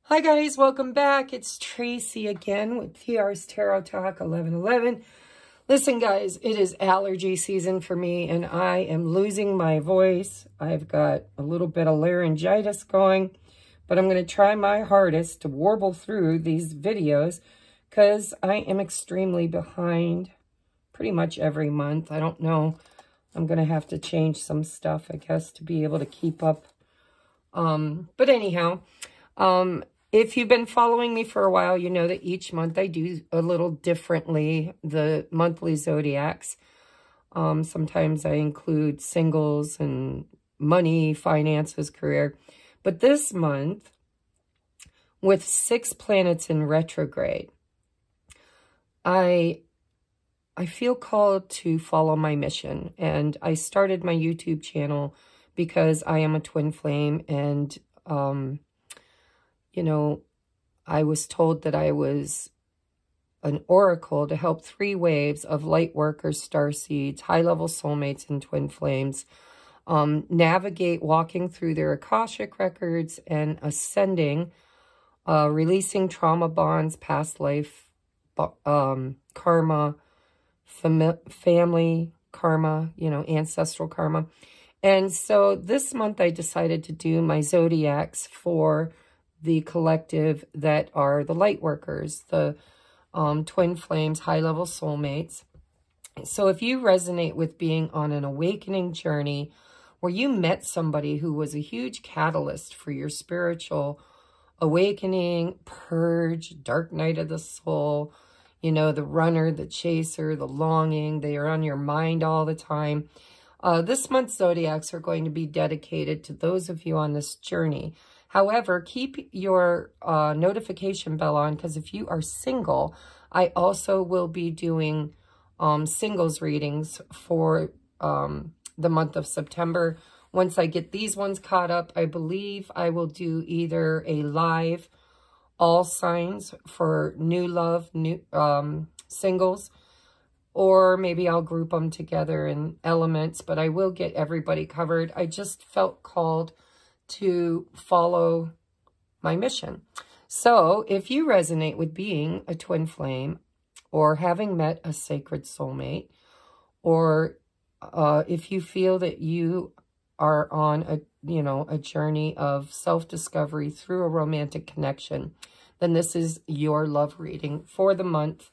Hi guys, welcome back. It's Tracy again with TR's Tarot Talk 1111. Listen guys, it is allergy season for me and I am losing my voice. I've got a little bit of laryngitis going, but I'm going to try my hardest to warble through these videos because I am extremely behind pretty much every month. I don't know. I'm going to have to change some stuff, I guess, to be able to keep up. But anyhow, if you've been following me for a while, you know that each month I do a little differently, the monthly zodiacs. Sometimes I include singles and money, finances, career. But this month, with 6 planets in retrograde, I feel called to follow my mission. And I started my YouTube channel because I am a twin flame and you know, I was told that I was an oracle to help 3 waves of light workers, starseeds, high-level soulmates, and twin flames navigate walking through their Akashic records and ascending, releasing trauma bonds, past life, karma, family karma, you know, ancestral karma. And so this month I decided to do my zodiacs for the collective that are the light workers, the twin flames, high-level soulmates. So if you resonate with being on an awakening journey where you met somebody who was a huge catalyst for your spiritual awakening, purge, dark night of the soul, you know, the runner, the chaser, the longing, they are on your mind all the time. This month's zodiacs are going to be dedicated to those of you on this journey. However, keep your notification bell on because if you are single, I also will be doing singles readings for the month of September. Once I get these ones caught up, I believe I will do either a live all signs for new love, new singles, or maybe I'll group them together in elements, but I will get everybody covered. I just felt called to follow my mission. So if you resonate with being a twin flame or having met a sacred soulmate, or if you feel that you are on a journey of self-discovery through a romantic connection, then this is your love reading for the month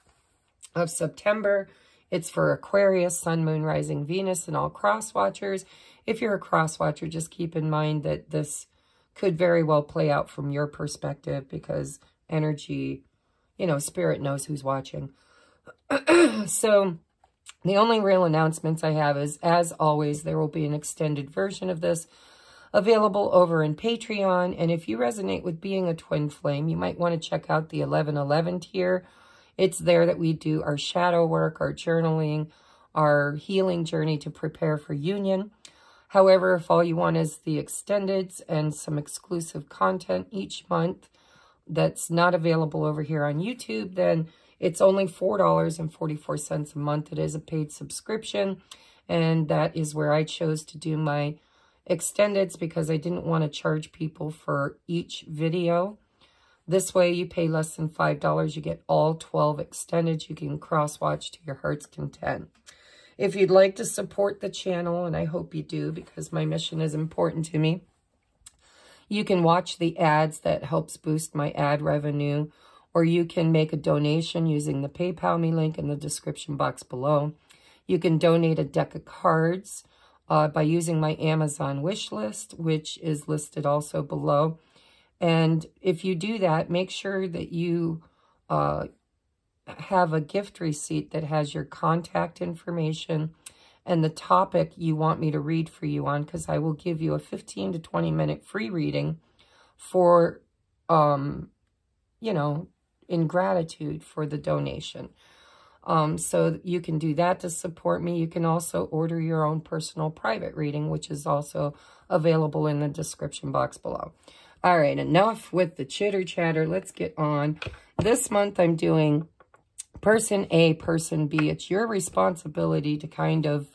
of September. It's for Aquarius, Sun, Moon, Rising, Venus, and all cross-watchers. If you're a cross-watcher, just keep in mind that this could very well play out from your perspective because energy, you know, spirit knows who's watching. So the only real announcements I have is, as always, there will be an extended version of this available over in Patreon. And if you resonate with being a twin flame, you might want to check out the 1111 tier. It's there that we do our shadow work, our journaling, our healing journey to prepare for union. However, if all you want is the extendeds and some exclusive content each month that's not available over here on YouTube, then it's only $4.44 a month. It is a paid subscription, and that is where I chose to do my extendeds because I didn't want to charge people for each video. This way, you pay less than $5. You get all 12 extended. You can cross-watch to your heart's content. If you'd like to support the channel, and I hope you do because my mission is important to me, you can watch the ads that helps boost my ad revenue, or you can make a donation using the PayPal me link in the description box below. You can donate a deck of cards by using my Amazon wish list, which is listed also below. And if you do that, make sure that you have a gift receipt that has your contact information and the topic you want me to read for you on, because I will give you a 15 to 20 minute free reading for, you know, in gratitude for the donation. So you can do that to support me. You can also order your own personal private reading, which is also available in the description box below. All right, enough with the chitter chatter. Let's get on. This month I'm doing person A, person B. It's your responsibility to kind of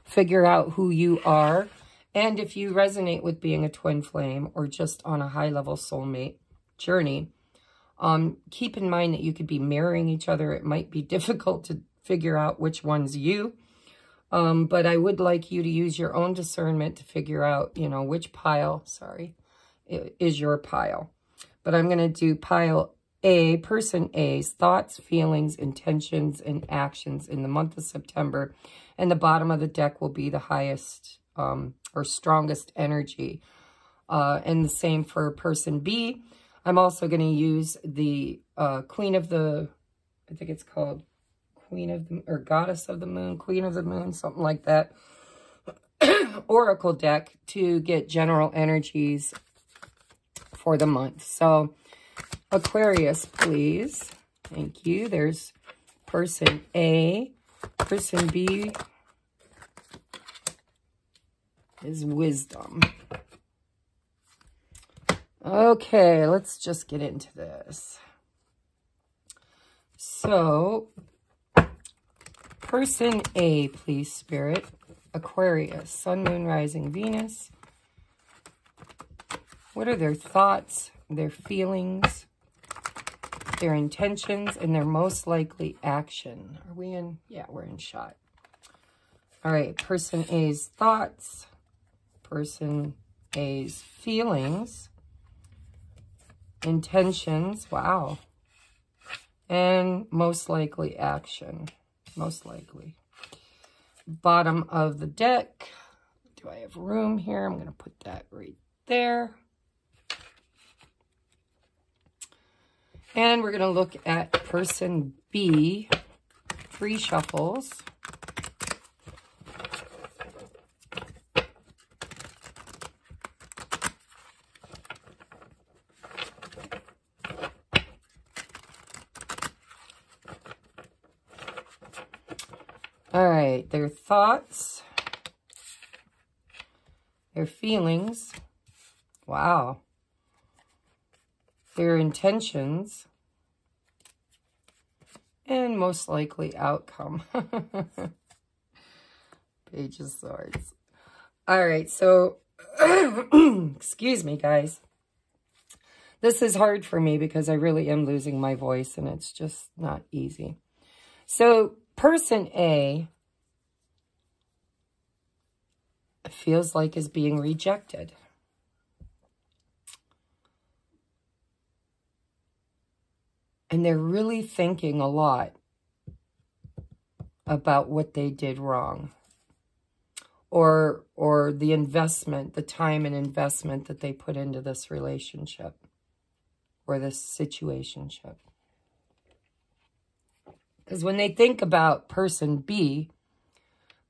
figure out who you are. And if you resonate with being a twin flame or just on a high-level soulmate, journey. Keep in mind that you could be mirroring each other. It might be difficult to figure out which one's you. But I would like you to use your own discernment to figure out, you know, which pile, is your pile. But I'm going to do pile A, person A's thoughts, feelings, intentions, and actions in the month of September. And the bottom of the deck will be the highest or strongest energy. And the same for person B. I'm also going to use the Queen of the, I think it's called Queen of the, or Goddess of the Moon, Queen of the Moon, something like that, Oracle deck to get general energies for the month. So, Aquarius, please. Thank you. There's person A. Person B is wisdom. Okay, let's just get into this. So, person A, please, Spirit. Aquarius, Sun, Moon, Rising, Venus. What are their thoughts, their feelings, their intentions, and their most likely action? Are we in? Yeah, we're in shot. All right, person A's thoughts, person A's feelings, intentions, wow, and most likely action, most likely. Bottom of the deck, do I have room here? I'm going to put that right there. And we're going to look at person B, 3 shuffles. All right, their thoughts, their feelings, wow, their intentions, and most likely outcome. Page of Swords. All right, so, excuse me, guys. This is hard for me because I really am losing my voice, and it's just not easy. So, person A feels like is being rejected. And they're really thinking a lot about what they did wrong. Or the investment, the time and investment that they put into this relationship or this situationship. Because when they think about person B,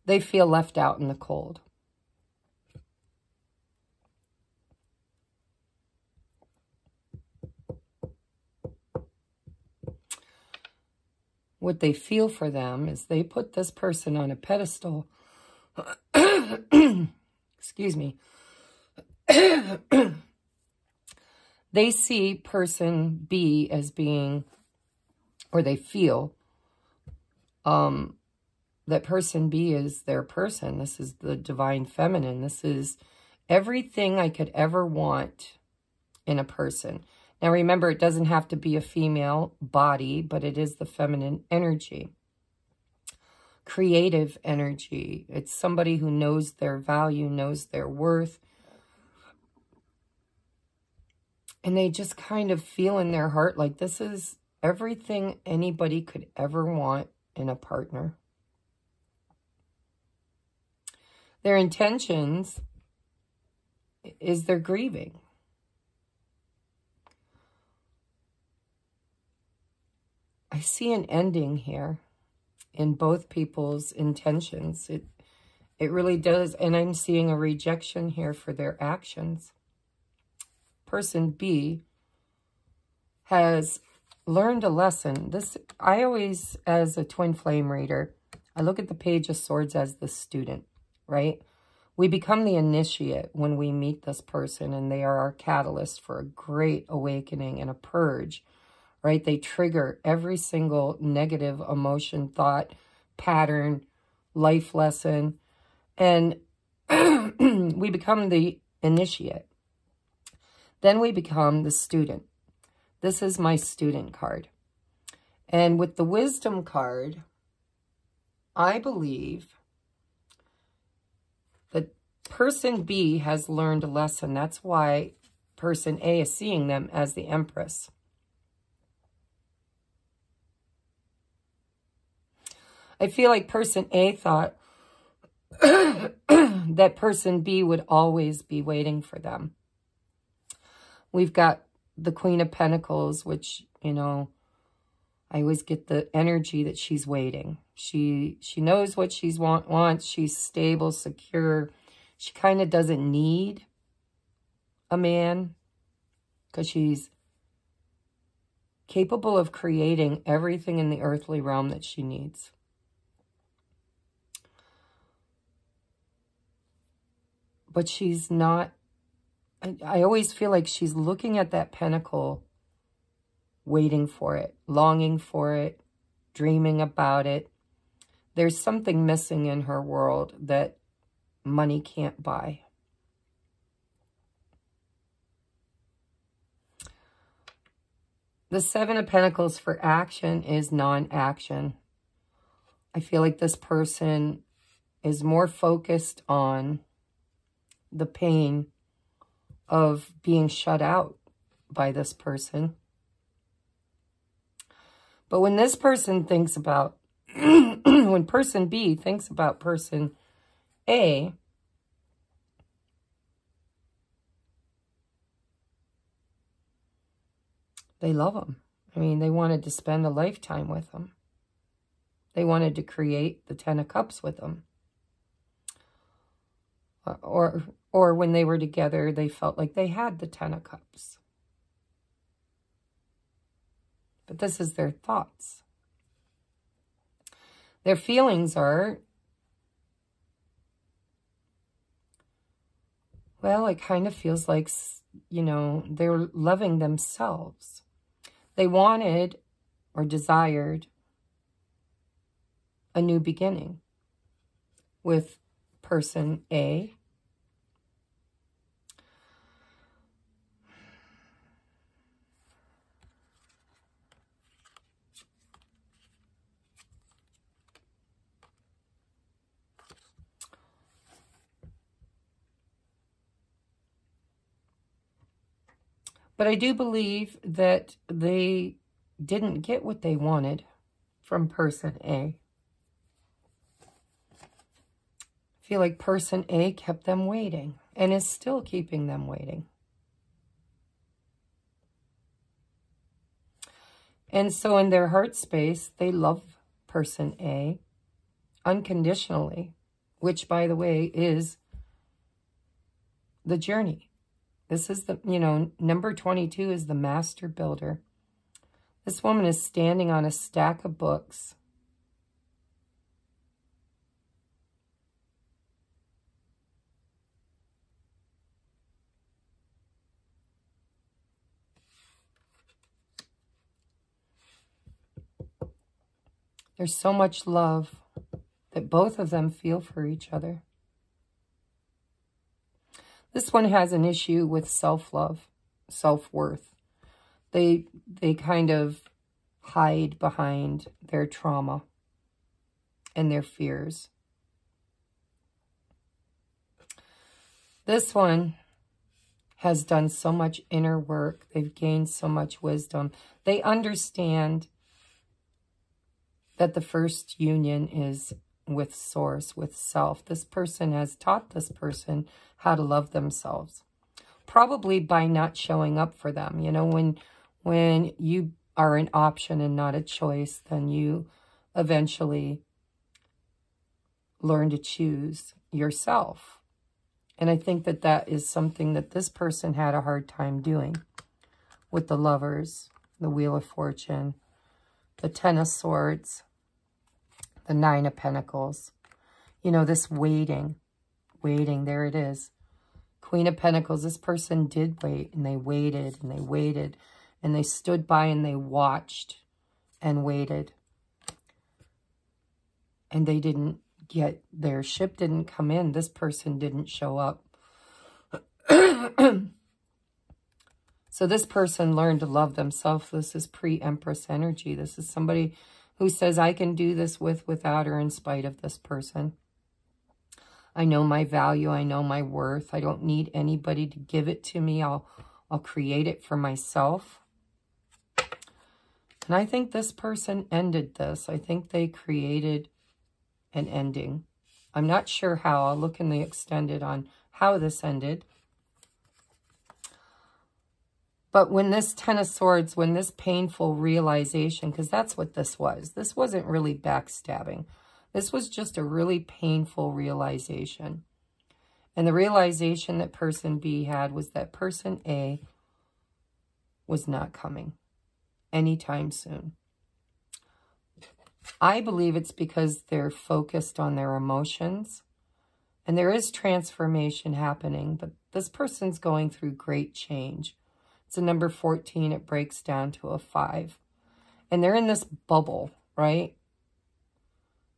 they feel left out in the cold. What they feel for them is they put this person on a pedestal. Excuse me. They see person B as being, or they feel that person B is their person. This is the divine feminine. This is everything I could ever want in a person. Now remember, it doesn't have to be a female body, but it is the feminine energy. Creative energy. It's somebody who knows their value, knows their worth. And they just kind of feel in their heart like this is everything anybody could ever want in a partner. Their intentions is they're grieving. I see an ending here in both people's intentions. It really does. And I'm seeing a rejection here for their actions. Person B has learned a lesson. I always, as a twin flame reader, I look at the Page of Swords as the student, right? We become the initiate when we meet this person, and they are our catalyst for a great awakening and a purge, right? They trigger every single negative emotion, thought, pattern, life lesson, and we become the initiate. Then we become the student. This is my student card. And with the wisdom card, I believe that person B has learned a lesson. That's why person A is seeing them as the Empress. I feel like person A thought that person B would always be waiting for them. We've got the Queen of Pentacles, which, you know, I always get the energy that she's waiting. She knows what she wants. She's stable, secure. She kind of doesn't need a man because she's capable of creating everything in the earthly realm that she needs. But she's not, I always feel like she's looking at that pentacle, waiting for it, longing for it, dreaming about it. There's something missing in her world that money can't buy. The Seven of Pentacles for action is non-action. I feel like this person is more focused on the pain of being shut out by this person. But when this person thinks about, when person B thinks about person A, they love him. I mean, they wanted to spend a lifetime with him. They wanted to create the Ten of Cups with him. Or when they were together, they felt like they had the Ten of Cups. But this is their thoughts. Their feelings are, well, it kind of feels like, you know, they're loving themselves. They wanted or desired a new beginning with person A. But I do believe that they didn't get what they wanted from person A. I feel like person A kept them waiting and is still keeping them waiting. And so in their heart space, they love person A unconditionally, which, by the way, is the journey. This is the, you know, number 22 is the master builder. This woman is standing on a stack of books. There's so much love that both of them feel for each other. This one has an issue with self-love, self-worth. They kind of hide behind their trauma and their fears. This one has done so much inner work. They've gained so much wisdom. They understand that the first union is with source, with self. This person has taught this person how to love themselves, probably by not showing up for them. You know, when you are an option and not a choice, then you eventually learn to choose yourself. And I think that that is something that this person had a hard time doing with the Lovers, the Wheel of Fortune, the Ten of Swords, the Nine of Pentacles. You know, this waiting, there it is. Queen of Pentacles, this person did wait, and they waited, and they waited, and they stood by, and they watched and waited. And they didn't get, their ship didn't come in. This person didn't show up. So this person learned to love themselves. This is pre-Empress energy. This is somebody who says, I can do this with, without, or in spite of this person. I know my value. I know my worth. I don't need anybody to give it to me. I'll create it for myself. And I think this person ended this. I think they created an ending. I'm not sure how. I'll look in the extended on how this ended. But when this Ten of Swords, when this painful realization, because that's what this wasn't really backstabbing. This was just a really painful realization. And the realization that person B had was that person A was not coming anytime soon. I believe it's because they're focused on their emotions. And there is transformation happening, but this person's going through great change. It's a number 14. It breaks down to a 5. And they're in this bubble, right?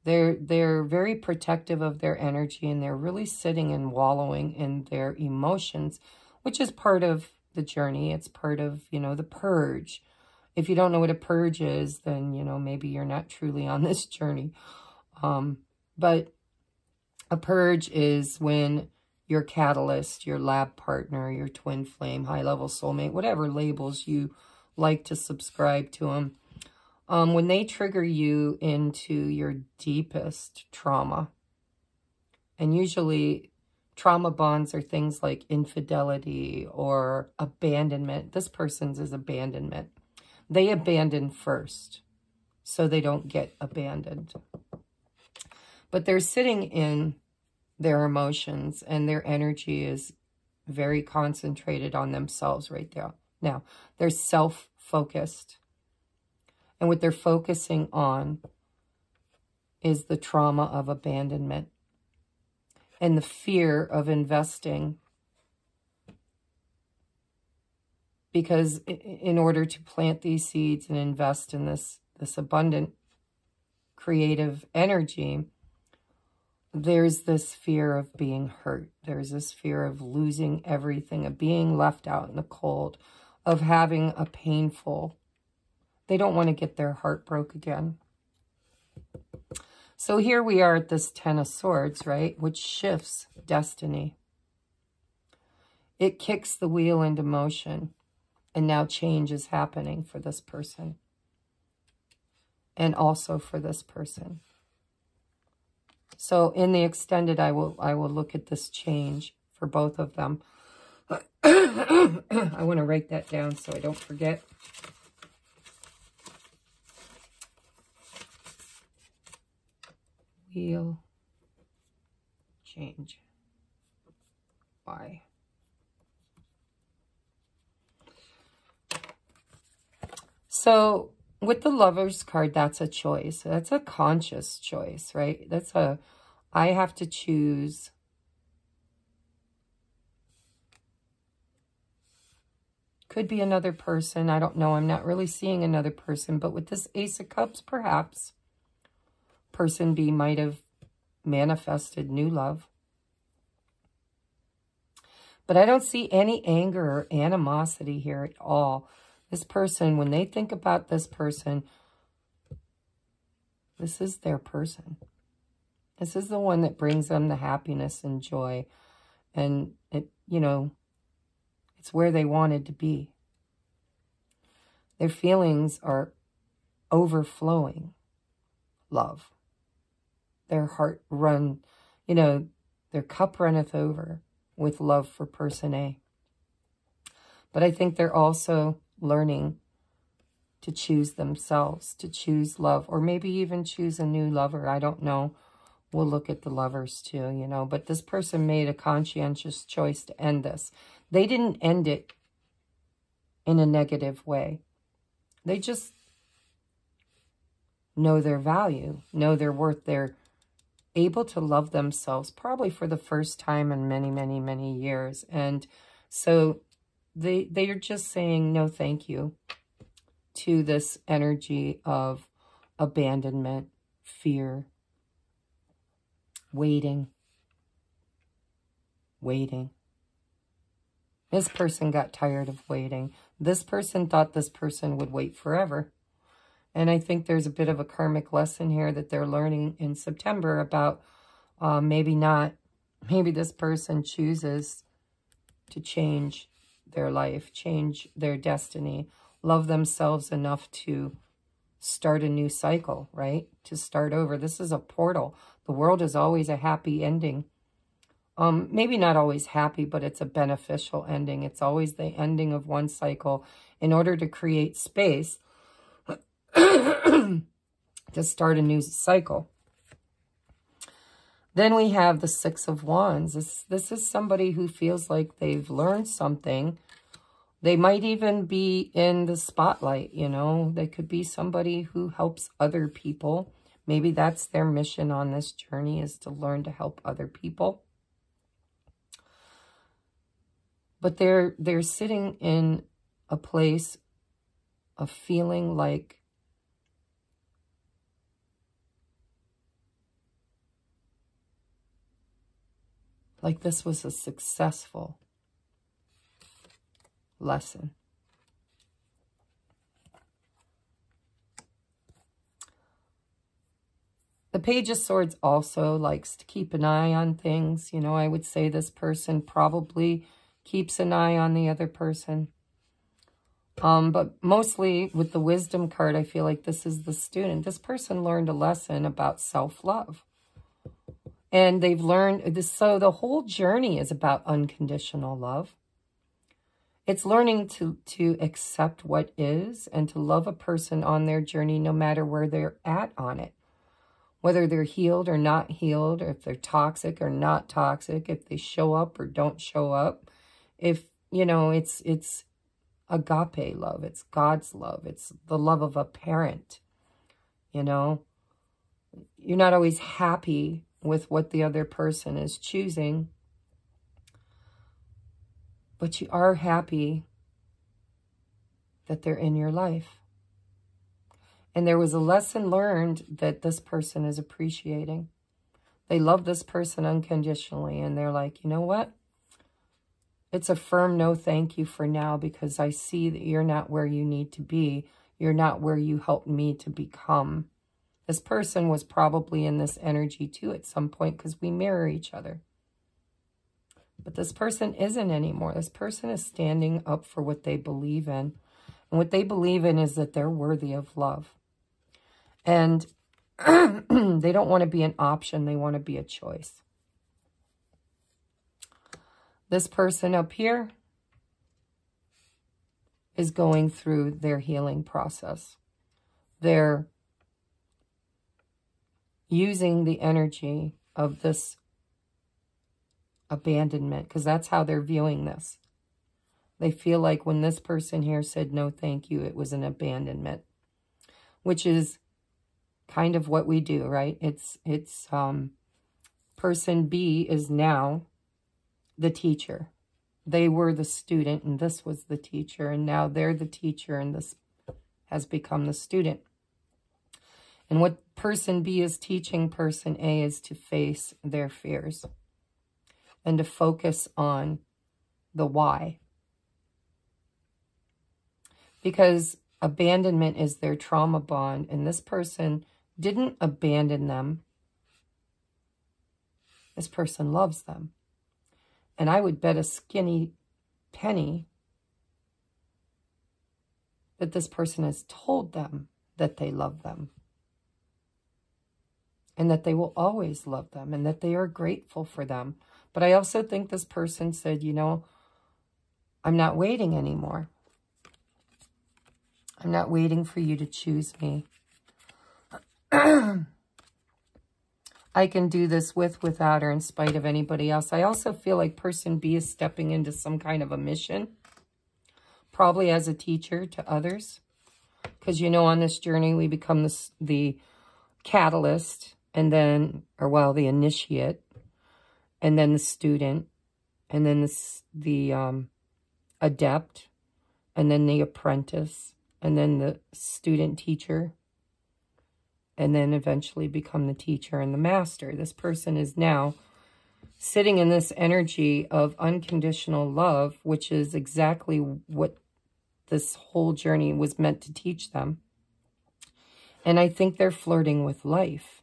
They're very protective of their energy, and they're really sitting and wallowing in their emotions, which is part of the journey. It's part of, you know, the purge. If you don't know what a purge is, then, you know, maybe you're not truly on this journey. But a purge is when your catalyst, your lab partner, your twin flame, high-level soulmate, whatever labels you like to subscribe to them, when they trigger you into your deepest trauma, and usually trauma bonds are things like infidelity or abandonment. This person's is abandonment. They abandon first, so they don't get abandoned. But they're sitting in their emotions, and their energy is very concentrated on themselves right there. Now, they're self-focused. And what they're focusing on is the trauma of abandonment and the fear of investing. Because in order to plant these seeds and invest in this abundant creative energy, there's this fear of being hurt. There's this fear of losing everything, of being left out in the cold, of having a painful. They don't want to get their heart broke again. So here we are at this Ten of Swords, right? Which shifts destiny. It kicks the wheel into motion. And now change is happening for this person. And also for this person. So in the extended, I will look at this change for both of them. I want to write that down so I don't forget. Wheel change. Why? So with the Lover's card, that's a choice. That's a conscious choice, right? That's a, I have to choose. Could be another person. I don't know. I'm not really seeing another person. But with this Ace of Cups, perhaps person B might have manifested new love. But I don't see any anger or animosity here at all. This person, when they think about this person, this is their person. This is the one that brings them the happiness and joy. And, you know, it's where they wanted to be. Their feelings are overflowing love. Their heart run, you know, their cup runneth over with love for person A. But I think they're also learning to choose themselves, to choose love, or maybe even choose a new lover. I don't know. We'll look at the lovers too, you know. But this person made a conscientious choice to end this. They didn't end it in a negative way. They just know their value, know their worth. They're able to love themselves probably for the first time in many, many, many years. And so they are just saying no thank you to this energy of abandonment, fear, waiting. This person got tired of waiting. This person thought this person would wait forever. And I think there's a bit of a karmic lesson here that they're learning in September about maybe not. Maybe this person chooses to change their life, change their destiny, love themselves enough to start a new cycle, right? To start over. This is a portal. The world is always a happy ending. Maybe not always happy, but it's a beneficial ending. It's always the ending of one cycle in order to create space to start a new cycle. Then we have the Six of Wands. This is somebody who feels like they've learned something. They might even be in the spotlight, you know. They could be somebody who helps other people. Maybe that's their mission on this journey, is to learn to help other people. But they're sitting in a place of feeling like this was a successful lesson. The Page of Swords also likes to keep an eye on things. You know, I would say this person probably keeps an eye on the other person. But mostly with the Wisdom card, I feel like this is the student. This person learned a lesson about self-love. And they've learned this. So the whole journey is about unconditional love. It's learning to accept what is and to love a person on their journey no matter where they're at on it. Whether they're healed or not healed, or if they're toxic or not toxic, if they show up or don't show up. If, you know, it's agape love. It's God's love. It's the love of a parent, you know. You're not always happy with what the other person is choosing, but you are happy that they're in your life. And there was a lesson learned that this person is appreciating. They love this person unconditionally, and they're like, you know what? It's a firm no thank you for now, because I see that you're not where you need to be. You're not where you helped me to become. This person was probably in this energy too at some point, because we mirror each other. But this person isn't anymore. This person is standing up for what they believe in. And what they believe in is that they're worthy of love. And they don't want to be an option. They want to be a choice. This person up here is going through their healing process. They're using the energy of this abandonment, because that's how they're viewing this. They feel like when this person here said no thank you, it was an abandonment, which is kind of what we do, right? It's person B is now the teacher. They were the student and this was the teacher, and now they're the teacher and this has become the student. And what person B is teaching person A is to face their fears and to focus on the why. Because abandonment is their trauma bond, and this person didn't abandon them. This person loves them. And I would bet a skinny penny that this person has told them that they love them. And that they will always love them, and that they are grateful for them. But I also think this person said, you know, I'm not waiting anymore. I'm not waiting for you to choose me. I can do this with, without, or in spite of anybody else. I also feel like person B is stepping into some kind of a mission. Probably as a teacher to others. Because, you know, on this journey, we become the catalyst. And then, or well, the initiate. And then the student. And then the adept. And then the apprentice. And then the student teacher. And then eventually become the teacher and the master. This person is now sitting in this energy of unconditional love, which is exactly what this whole journey was meant to teach them. And I think they're flirting with life.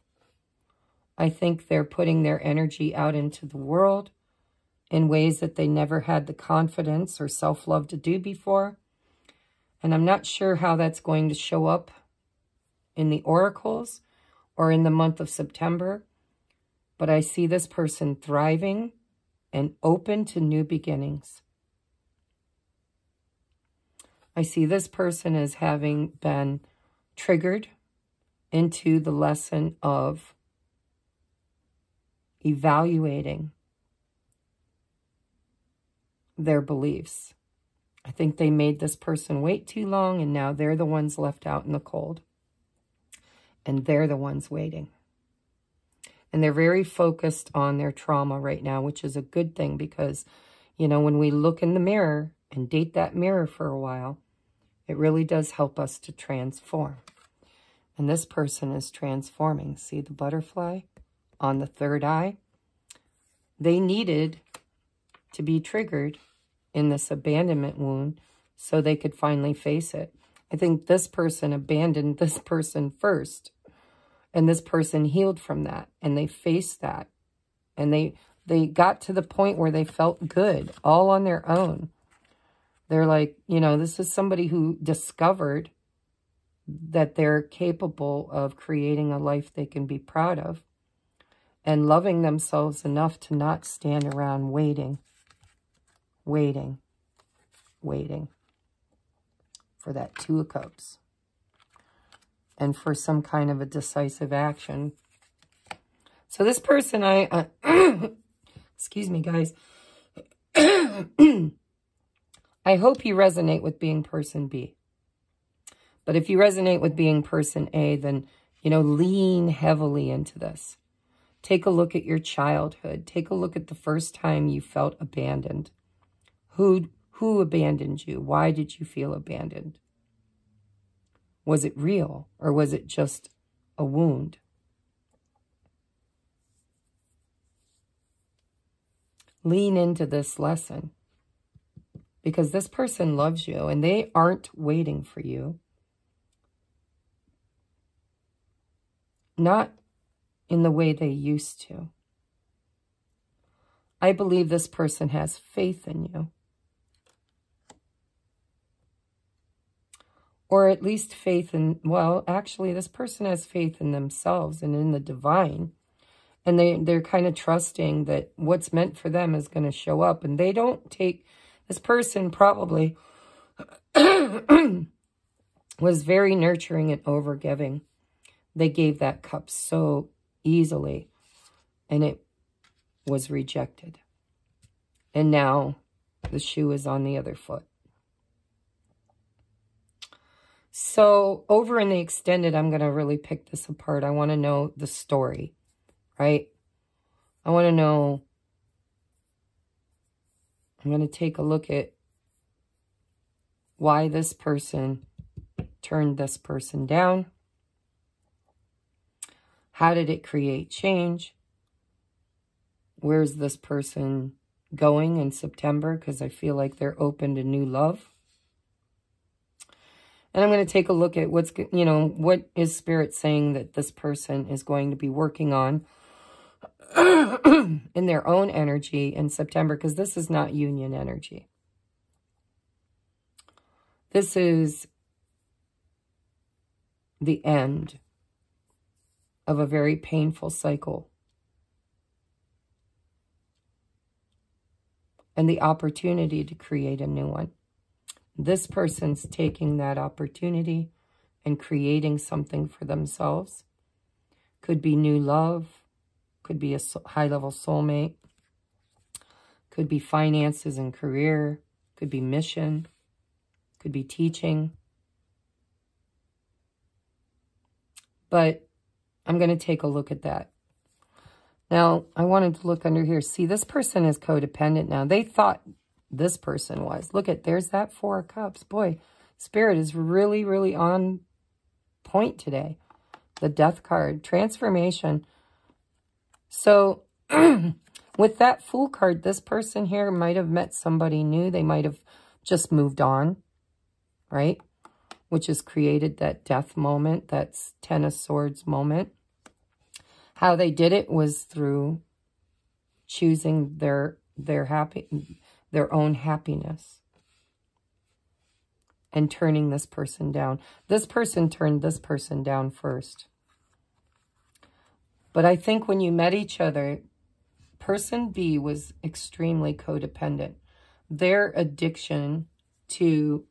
I think they're putting their energy out into the world in ways that they never had the confidence or self-love to do before. And I'm not sure how that's going to show up in the oracles or in the month of September. But I see this person thriving and open to new beginnings. I see this person as having been triggered into the lesson of evaluating their beliefs. I think they made this person wait too long, and now they're the ones left out in the cold. And they're the ones waiting. And they're very focused on their trauma right now, which is a good thing because, you know, when we look in the mirror and date that mirror for a while, it really does help us to transform. And this person is transforming. See the butterfly on the third eye? They needed to be triggered in this abandonment wound so they could finally face it. I think this person abandoned this person first. And this person healed from that. And they faced that. And they got to the point where they felt good all on their own. They're like, you know, this is somebody who discovered that they're capable of creating a life they can be proud of and loving themselves enough to not stand around waiting for that Two of Cups and for some kind of a decisive action. So this person, excuse me, guys. I hope you resonate with being person B. But if you resonate with being person A, then, you know, lean heavily into this. Take a look at your childhood. Take a look at the first time you felt abandoned. Who abandoned you? Why did you feel abandoned? Was it real or was it just a wound? Lean into this lesson because this person loves you and they aren't waiting for you. Not in the way they used to. I believe this person has faith in you. Or at least faith in, well, actually, this person has faith in themselves and in the divine. And they're kind of trusting that what's meant for them is going to show up. And they don't take, this person probably was very nurturing and overgiving. They gave that cup so easily. And it was rejected. And now the shoe is on the other foot. So over in the extended, I'm going to really pick this apart. I want to know the story, right? I want to know, I'm going to take a look at why this person turned this person down. How did it create change? Where's this person going in September? Because I feel like they're open to new love. And I'm going to take a look at what's, you know, what is Spirit saying that this person is going to be working on in their own energy in September, because this is not union energy. This is the end of a very painful cycle. And the opportunity to create a new one. This person's taking that opportunity and creating something for themselves. Could be new love. Could be a high-level soulmate. Could be finances and career. Could be mission. Could be teaching. But I'm going to take a look at that. Now, I wanted to look under here. See, this person is codependent now. They thought this person was. Look at, there's that Four of Cups. Boy, Spirit is really, really on point today. The Death card. Transformation. So, with that Fool card, this person here might have met somebody new. They might have just moved on. right? Which has created that death moment, that's Ten of Swords moment. How they did it was through choosing their own happiness and turning this person down. This person turned this person down first. But I think when you met each other, person B was extremely codependent. Their addiction to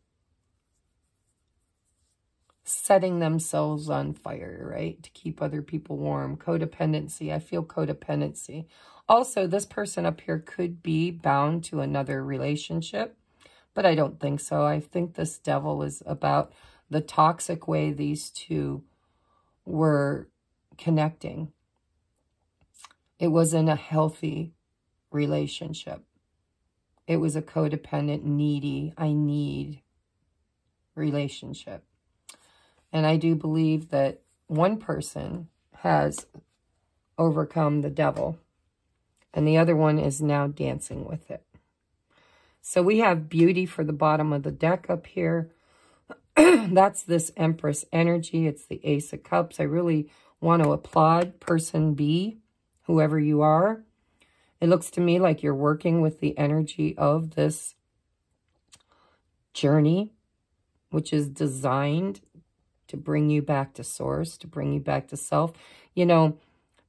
setting themselves on fire, right? To keep other people warm. Codependency. I feel codependency. Also, this person up here could be bound to another relationship, but I don't think so. I think this devil is about the toxic way these two were connecting. It wasn't a healthy relationship. It was a codependent, needy, I need relationship. And I do believe that one person has overcome the devil, and the other one is now dancing with it. So we have beauty for the bottom of the deck up here. That's this Empress energy. It's the Ace of Cups. I really want to applaud person B, whoever you are. It looks to me like you're working with the energy of this journey, which is designed to bring you back to source, to bring you back to self. You know,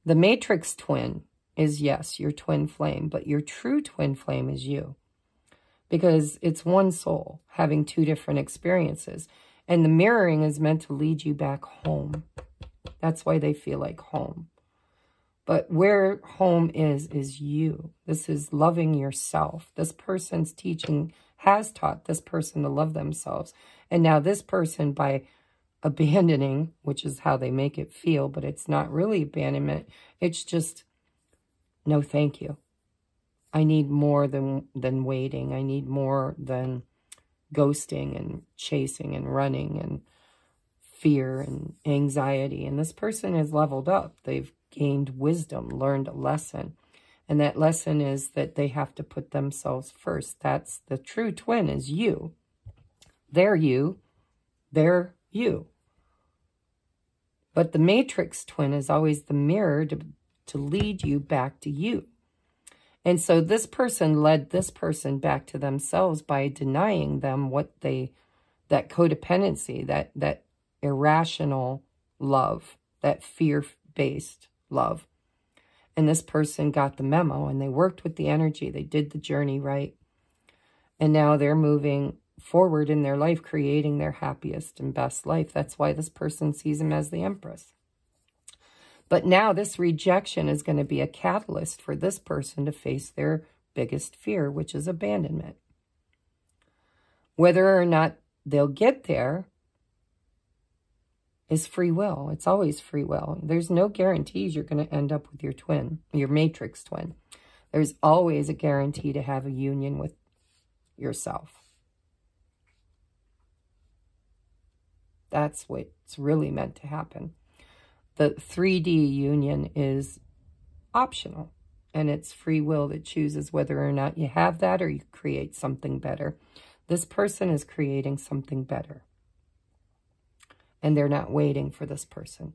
the matrix twin is, yes, your twin flame, but your true twin flame is you. Because it's one soul having two different experiences. And the mirroring is meant to lead you back home. That's why they feel like home. But where home is you. This is loving yourself. This person's teaching has taught this person to love themselves. And now this person, by abandoning, which is how they make it feel, but it's not really abandonment. It's just, no, thank you. I need more than waiting. I need more than ghosting and chasing and running and fear and anxiety. And this person has leveled up. They've gained wisdom, learned a lesson. And that lesson is that they have to put themselves first. That's the true twin, is you. They're you. They're you. But the matrix twin is always the mirror to lead you back to you. And so this person led this person back to themselves by denying them what they, that codependency, that irrational love, that fear-based love. And this person got the memo and they worked with the energy. They did the journey right. And now they're moving forward in their life, creating their happiest and best life. That's why this person sees him as the Empress. But now this rejection is going to be a catalyst for this person to face their biggest fear, which is abandonment. Whether or not they'll get there is free will. It's always free will. There's no guarantees you're going to end up with your twin, your matrix twin. There's always a guarantee to have a union with yourself. That's what's really meant to happen. The 3D union is optional, and it's free will that chooses whether or not you have that or you create something better. This person is creating something better, and they're not waiting for this person.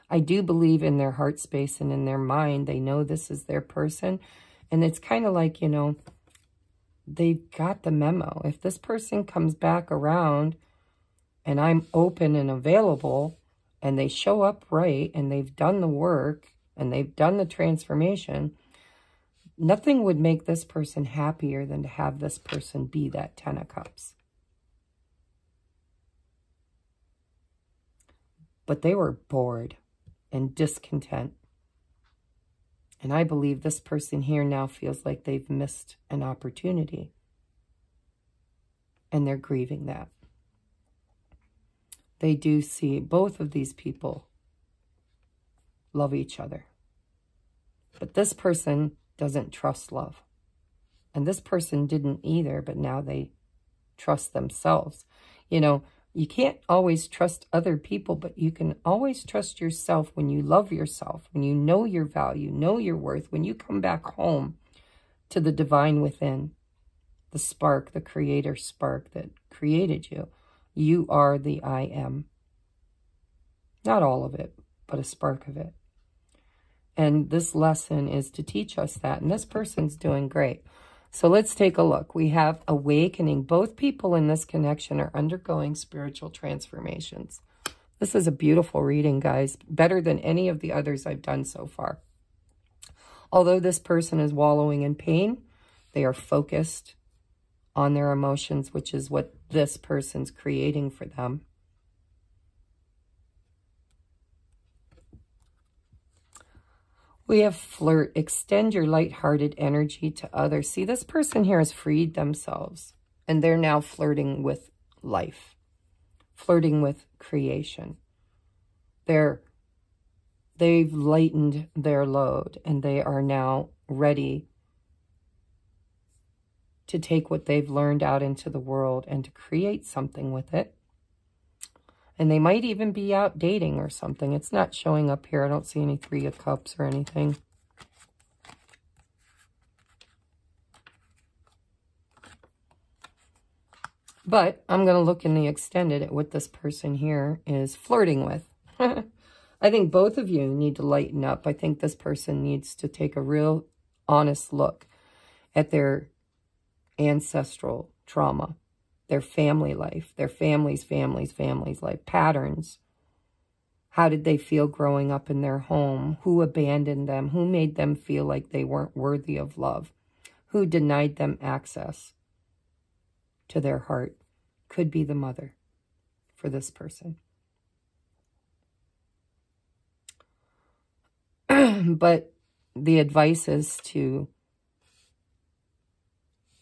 I do believe in their heart space and in their mind, they know this is their person, and it's kind of like, you know, they got the memo. If this person comes back around and I'm open and available, and they show up right, and they've done the work, and they've done the transformation, nothing would make this person happier than to have this person be that 10 of Cups. But they were bored and discontent. And I believe this person here now feels like they've missed an opportunity. And they're grieving that. They do see both of these people love each other. But this person doesn't trust love. And this person didn't either, but now they trust themselves. You know, you can't always trust other people, but you can always trust yourself when you love yourself, when you know your value, know your worth, when you come back home to the divine within, the spark, the creator spark that created you. You are the I am. Not all of it, but a spark of it. And this lesson is to teach us that. And this person's doing great. So let's take a look. We have awakening. Both people in this connection are undergoing spiritual transformations. This is a beautiful reading, guys. Better than any of the others I've done so far. Although this person is wallowing in pain, they are focused on their emotions, which is what this person's creating for them. We have flirt. Extend your lighthearted energy to others. See, this person here has freed themselves, and they're now flirting with life, flirting with creation. They've lightened their load, and they are now ready to take what they've learned out into the world and to create something with it. And they might even be out dating or something. It's not showing up here. I don't see any 3 of Cups or anything. But I'm going to look in the extended at what this person here is flirting with. I think both of you need to lighten up. I think this person needs to take a real honest look at their ancestral trauma, their family life, their family's life, patterns. How did they feel growing up in their home? Who abandoned them? Who made them feel like they weren't worthy of love? Who denied them access to their heart? Could be the mother for this person. But the advice is to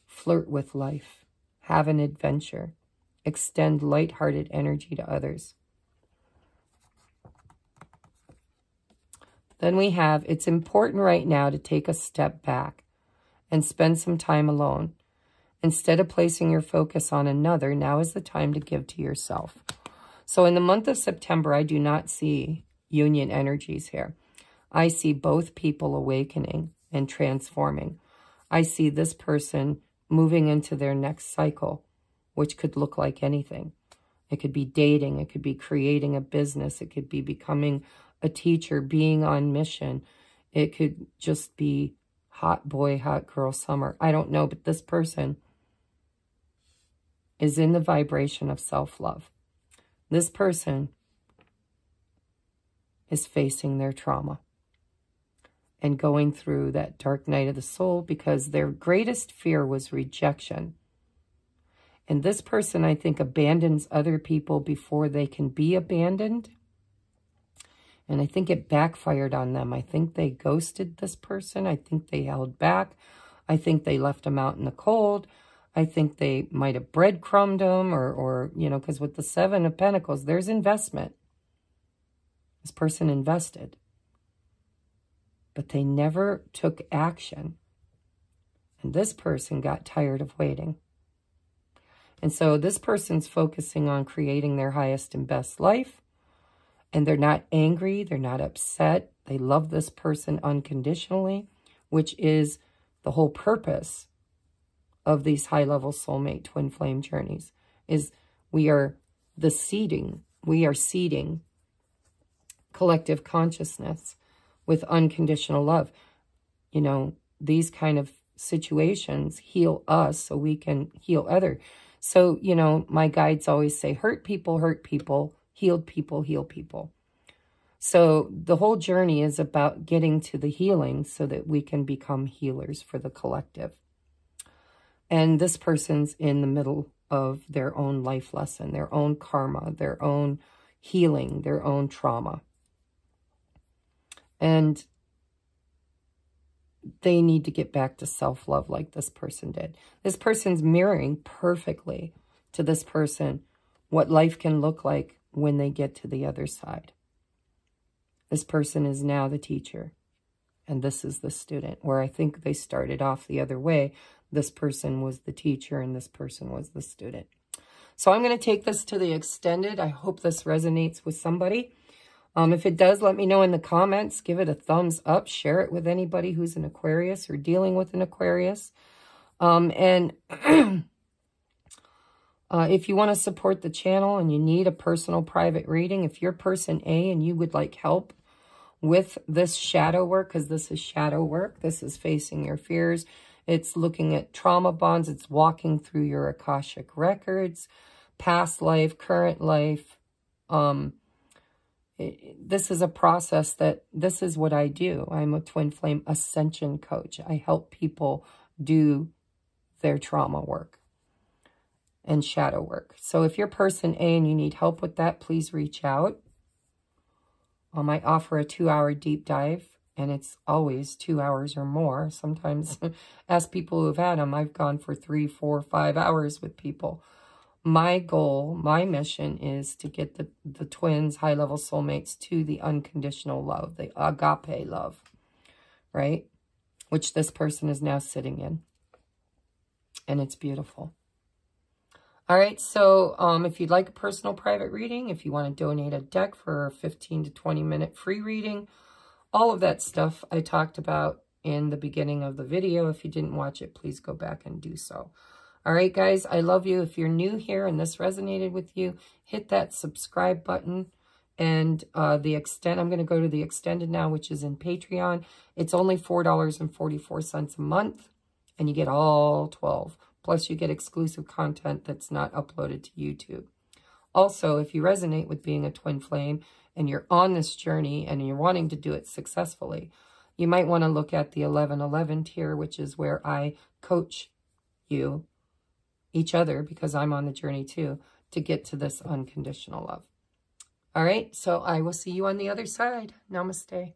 flirt with life, have an adventure, extend lighthearted energy to others. Then we have, it's important right now to take a step back and spend some time alone. Instead of placing your focus on another, now is the time to give to yourself. So in the month of September, I do not see union energies here. I see both people awakening and transforming. I see this person moving into their next cycle, which could look like anything. It could be dating. It could be creating a business. It could be becoming a teacher, being on mission. It could just be hot boy, hot girl summer. I don't know, but this person is in the vibration of self-love. This person is facing their trauma and going through that dark night of the soul because their greatest fear was rejection. And this person, I think, abandons other people before they can be abandoned. And I think it backfired on them. I think they ghosted this person. I think they held back. I think they left them out in the cold. I think they might have breadcrumbed them or you know, because with the 7 of Pentacles, there's investment. This person invested. But they never took action. And this person got tired of waiting. And so this person's focusing on creating their highest and best life. And they're not angry. They're not upset. They love this person unconditionally, which is the whole purpose of these high-level soulmate twin flame journeys, is we are seeding collective consciousness with unconditional love. You know, these kind of situations heal us so we can heal others. So, you know, my guides always say, hurt people, healed people, heal people. So the whole journey is about getting to the healing so that we can become healers for the collective. And this person's in the middle of their own life lesson, their own karma, their own healing, their own trauma. And they need to get back to self-love like this person did. This person's mirroring perfectly to this person what life can look like when they get to the other side. This person is now the teacher, and this is the student, where I think they started off the other way. This person was the teacher, and this person was the student. So I'm going to take this to the extended. I hope this resonates with somebody. If it does, let me know in the comments. Give it a thumbs up. Share it with anybody who's an Aquarius or dealing with an Aquarius. If you want to support the channel and you need a personal private reading, if you're person A and you would like help with this shadow work, because this is shadow work, this is facing your fears, it's looking at trauma bonds, it's walking through your Akashic records, past life, current life. This is a process this is what I do. I'm a twin flame ascension coach. I help people do their trauma work and shadow work. So if you're person A and you need help with that, please reach out. I might offer a 2-hour deep dive, and it's always 2 hours or more. Sometimes, ask people who have had them, I've gone for 3, 4, 5 hours with people. My goal, my mission is to get the twins, high-level soulmates, to the unconditional love, the agape love, right? Which this person is now sitting in. And it's beautiful. All right, so if you'd like a personal private reading, if you want to donate a deck for a 15 to 20-minute free reading, all of that stuff I talked about in the beginning of the video. If you didn't watch it, please go back and do so. All right, guys, I love you. If you're new here and this resonated with you, hit that subscribe button. And I'm going to go to the extended now, which is in Patreon. It's only $4.44 a month, and you get all 12. Plus, you get exclusive content that's not uploaded to YouTube. Also, if you resonate with being a twin flame and you're on this journey and you're wanting to do it successfully, you might want to look at the 1111 tier, which is where I coach you, each other, because I'm on the journey too, to get to this unconditional love. All right, so I will see you on the other side. Namaste.